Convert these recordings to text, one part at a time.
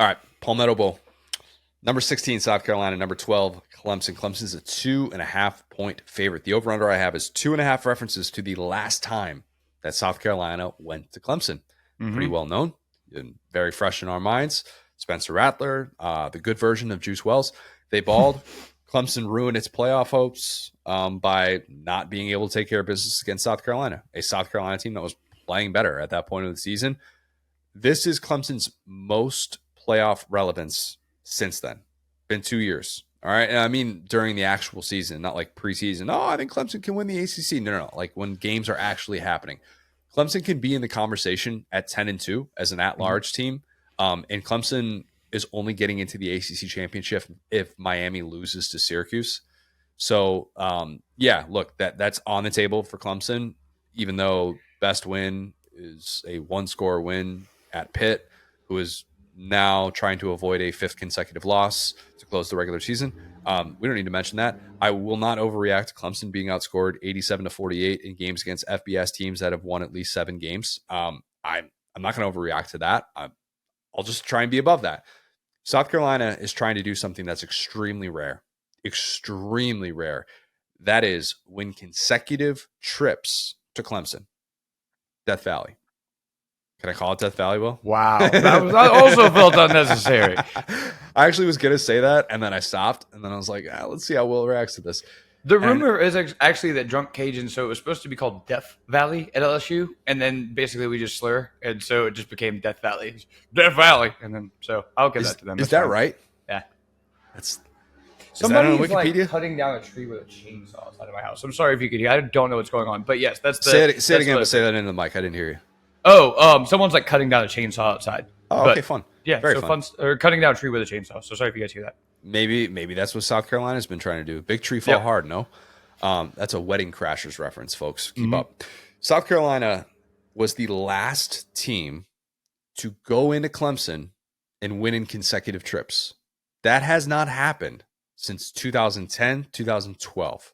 All right, Palmetto Bowl. Number 16, South Carolina. Number 12, Clemson. Clemson's a 2.5-point favorite. The over-under I have is 2.5 references to the last time that South Carolina went to Clemson. Pretty well known and very fresh in our minds. Spencer Rattler, the good version of Juice Wells. They balled. Clemson ruined its playoff hopes by not being able to take care of business against South Carolina, a South Carolina team that was playing better at that point of the season. This is Clemson's most playoff relevance since then. Been 2 years. All right. And I mean, during the actual season, not like preseason. Oh, I think Clemson can win the ACC. No. Like when games are actually happening. Clemson can be in the conversation at 10-2 as an at-large team. And Clemson is only getting into the ACC championship if Miami loses to Syracuse. So, yeah, look, that's on the table for Clemson, even though best win is a one-score win at Pitt, who is now trying to avoid a fifth consecutive loss to close the regular season. We don't need to mention that. I will not overreact to Clemson being outscored 87-48 in games against FBS teams that have won at least 7 games. I'm not going to overreact to that. I'll just try and be above that. South Carolina is trying to do something that's extremely rare. Extremely rare. That is win consecutive trips to Clemson. Death Valley. Can I call it Death Valley, Will? Wow. That also felt unnecessary. I actually was going to say that, and then I stopped, and then I was like, let's see how Will reacts to this. The rumor is actually that Drunk Cajun, so it was supposed to be called Death Valley at LSU, and then basically we just slur, and so it just became Death Valley. Death Valley. And then, so I'll give that to them. Is that right? Yeah. Somebody is like cutting down a tree with a chainsaw outside of my house. I'm sorry if you could hear. I don't know what's going on, but yes, that's the. Say it again, but say that into the mic. I didn't hear you. Oh, someone's like cutting down a chainsaw outside. Oh, okay, fun. Yeah, very fun. Or cutting down a tree with a chainsaw. So sorry if you guys hear that. Maybe that's what South Carolina's been trying to do. Big tree fall hard, no? That's a Wedding Crashers reference, folks. Keep up. South Carolina was the last team to go into Clemson and win in consecutive trips. That has not happened since 2010, 2012.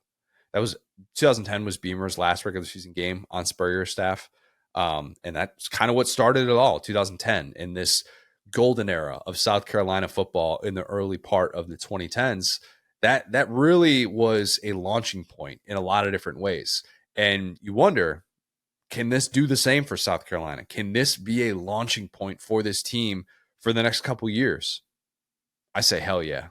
2010 was Beamer's last regular season game on Spurrier's staff. And that's kind of what started it all, 2010, in this golden era of South Carolina football in the early part of the 2010s. That really was a launching point in a lot of different ways. And you wonder, can this do the same for South Carolina? Can this be a launching point for this team for the next couple years? I say, hell yeah.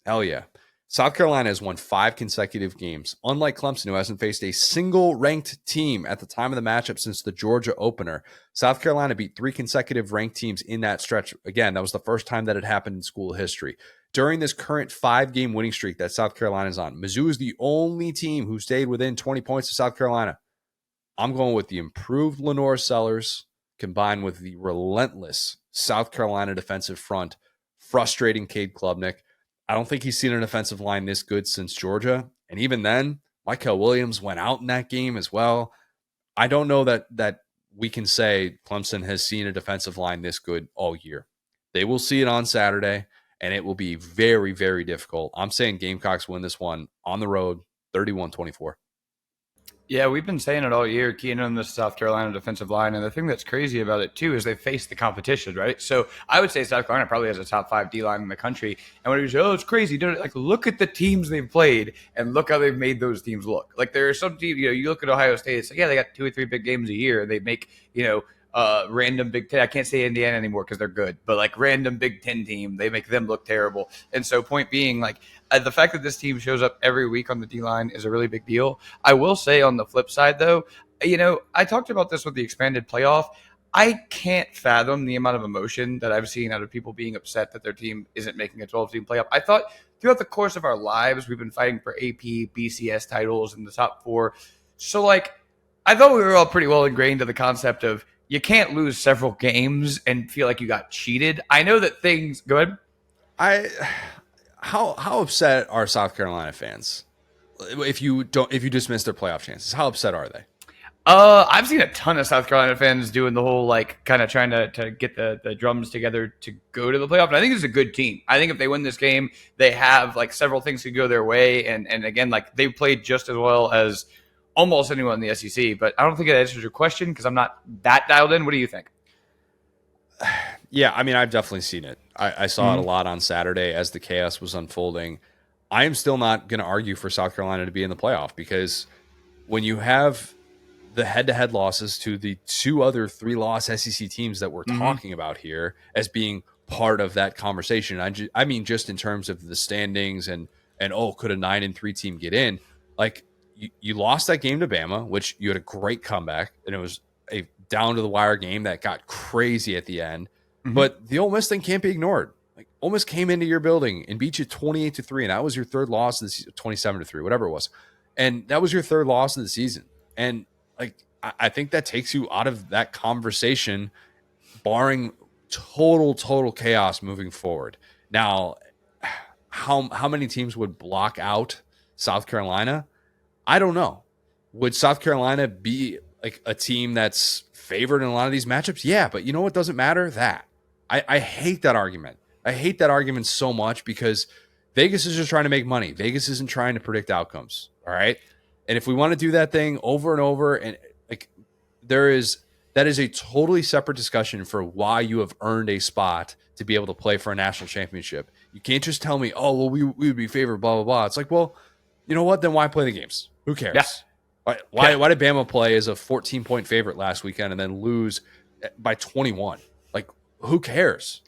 Hell yeah. South Carolina has won 5 consecutive games, unlike Clemson, who hasn't faced a single ranked team at the time of the matchup since the Georgia opener. South Carolina beat 3 consecutive ranked teams in that stretch. Again, that was the first time that it happened in school history. During this current 5-game winning streak that South Carolina is on, Mizzou is the only team who stayed within 20 points of South Carolina. I'm going with the improved Lenore Sellers combined with the relentless South Carolina defensive front, frustrating Cade Klubnik. I don't think he's seen an offensive line this good since Georgia. And even then, Michael Williams went out in that game as well. I don't know that we can say Clemson has seen a defensive line this good all year. They will see it on Saturday, and it will be very, very difficult. I'm saying Gamecocks win this one on the road, 31-24. Yeah, we've been saying it all year, keying on the South Carolina defensive line. And the thing that's crazy about it, too, is they face the competition, right? So I would say South Carolina probably has a top 5 D-line in the country. And when you say, it's crazy, don't it? Like, look at the teams they've played and look how they've made those teams look. Like, there are some teams, you look at Ohio State, it's like, yeah, they got 2 or 3 big games a year. And they make, random Big Ten. I can't say Indiana anymore because they're good, but like random Big Ten team, they make them look terrible. And so point being, like, the fact that this team shows up every week on the D-line is a really big deal. I will say on the flip side, though, I talked about this with the expanded playoff. I can't fathom the amount of emotion that I've seen out of people being upset that their team isn't making a 12-team playoff. I thought throughout the course of our lives, we've been fighting for AP, BCS titles in the top 4. So, like, I thought we were all pretty well ingrained to the concept of you can't lose several games and feel like you got cheated. I know that things – go ahead. How upset are South Carolina fans if you dismiss their playoff chances? How upset are they? I've seen a ton of South Carolina fans doing the whole, like, kind of trying to get the drums together to go to the playoff. And I think it's a good team. I think if they win this game, they have, like, several things to go their way. And again, like, they played just as well as almost anyone in the SEC. But I don't think it answers your question because I'm not that dialed in. What do you think? Yeah, I mean, I've definitely seen it. I saw it a lot on Saturday as the chaos was unfolding. I am still not going to argue for South Carolina to be in the playoff, because when you have the head-to-head losses to the two other 3-loss SEC teams that we're talking about here as being part of that conversation, I mean, just in terms of the standings and could a 9-3 team get in? Like, you lost that game to Bama, which you had a great comeback, and it was a down to the wire game that got crazy at the end. But the Ole Miss thing can't be ignored. Like, Ole Miss came into your building and beat you 28-3, and that was your third loss of the season, 27-3, whatever it was. And that was your third loss of the season. And like, I think that takes you out of that conversation, barring total chaos moving forward. Now, how many teams would block out South Carolina? I don't know. Would South Carolina be like a team that's favored in a lot of these matchups? Yeah, but you know what doesn't matter? That. I hate that argument. I hate that argument so much, because Vegas is just trying to make money. Vegas isn't trying to predict outcomes. All right. And if we want to do that thing over and over, and like, that is a totally separate discussion for why you have earned a spot to be able to play for a national championship. You can't just tell me, oh, well, we would be favored, blah, blah, blah. It's like, well, you know what? Then why play the games? Who cares? Yeah. Why did Bama play as a 14-point favorite last weekend and then lose by 21? Like, who cares?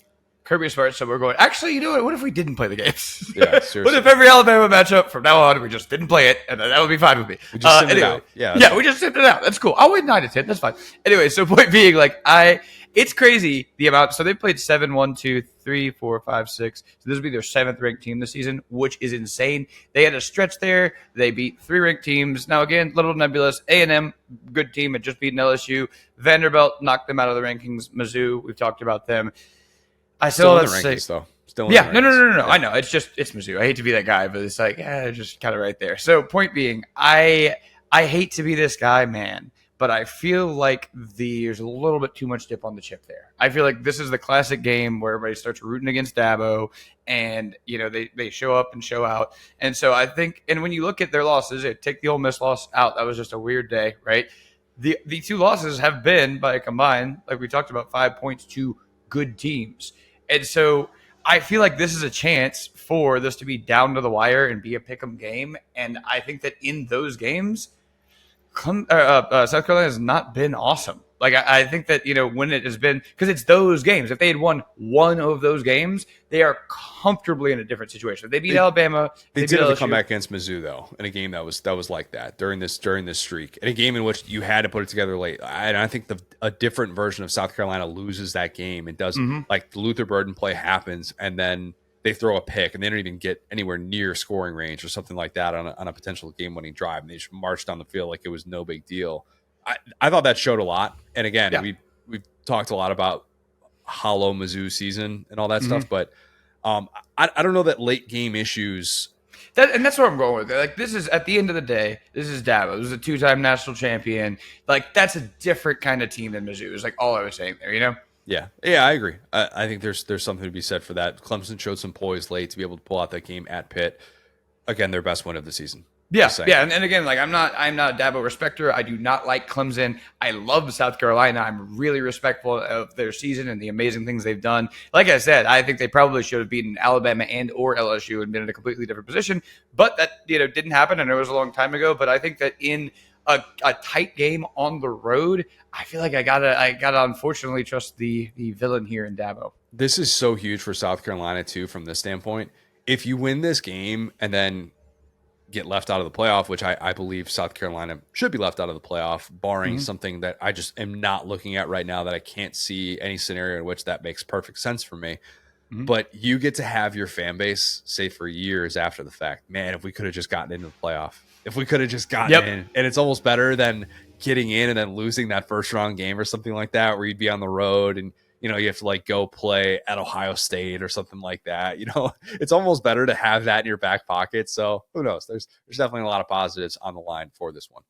Kirby Smart, so we're going, actually, you know what? What if we didn't play the games? Yeah, seriously. What if every Alabama matchup from now on, we just didn't play it, and that would be fine with me? We just simmed it out. Yeah, we just simmed it out. That's cool. I'll win 9-10. That's fine. Anyway, so point being, like, it's crazy the amount. So they played 7, 1, 2, 3, 4, 5, 6. So this will be their 7th ranked team this season, which is insane. They had a stretch there. They beat 3 ranked teams. Now, again, little nebulous. A&M, good team, had just beaten LSU. Vanderbilt knocked them out of the rankings. Mizzou, we've talked about them. I still in the rankings, though. Still in yeah, the no. Yeah. I know. It's Mizzou. I hate to be that guy, but it's like, just kind of right there. So, point being, I hate to be this guy, man, but I feel like there's a little bit too much dip on the chip there. I feel like this is the classic game where everybody starts rooting against Dabo, and you know they show up and show out. And so I think, and when you look at their losses, take the Ole Miss loss out. That was just a weird day, right? The 2 losses have been by a combined, like we talked about, 5 points to good teams. And so I feel like this is a chance for this to be down to the wire and be a pick'em game. And I think that in those games, South Carolina has not been awesome. Like, I think that, you know, when it has been, because it's those games. If they had won one of those games, they are comfortably in a different situation. If they beat Alabama, they did have a comeback against Mizzou, though, in a game that was like that during this streak, in a game in which you had to put it together late. And I think a different version of South Carolina loses that game and does like the Luther Burden play happens, and then they throw a pick and they don't even get anywhere near scoring range or something like that on a potential game-winning drive, and they just march down the field like it was no big deal. I thought that showed a lot. And again, we've talked a lot about hollow Mizzou season and all that stuff, but I don't know that late game issues. And that's what I'm going with. Like, this is, at the end of the day, this is Dabo. This is a 2-time national champion. Like, that's a different kind of team than Mizzou. Is like all I was saying there, you know? Yeah, I agree. I think there's something to be said for that. Clemson showed some poise late to be able to pull out that game at Pitt. Again, their best win of the season. Yeah. And again, like, I'm not a Dabo respecter. I do not like Clemson. I love South Carolina. I'm really respectful of their season and the amazing things they've done. Like I said, I think they probably should have beaten Alabama and or LSU and been in a completely different position. But that, you know, didn't happen, and it was a long time ago. But I think that in a tight game on the road, I feel like I gotta unfortunately trust the villain here in Dabo. This is so huge for South Carolina too, from this standpoint. If you win this game and then get left out of the playoff, which I believe South Carolina should be left out of the playoff, barring something that I just am not looking at right now, that I can't see any scenario in which that makes perfect sense for me. But you get to have your fan base say for years after the fact, man, if we could have just gotten into the playoff, if we could have just gotten in, and it's almost better than getting in and then losing that first round game or something like that, where you'd be on the road and, you know, you have to like go play at Ohio State or something like that. You know, it's almost better to have that in your back pocket. So who knows? There's definitely a lot of positives on the line for this one.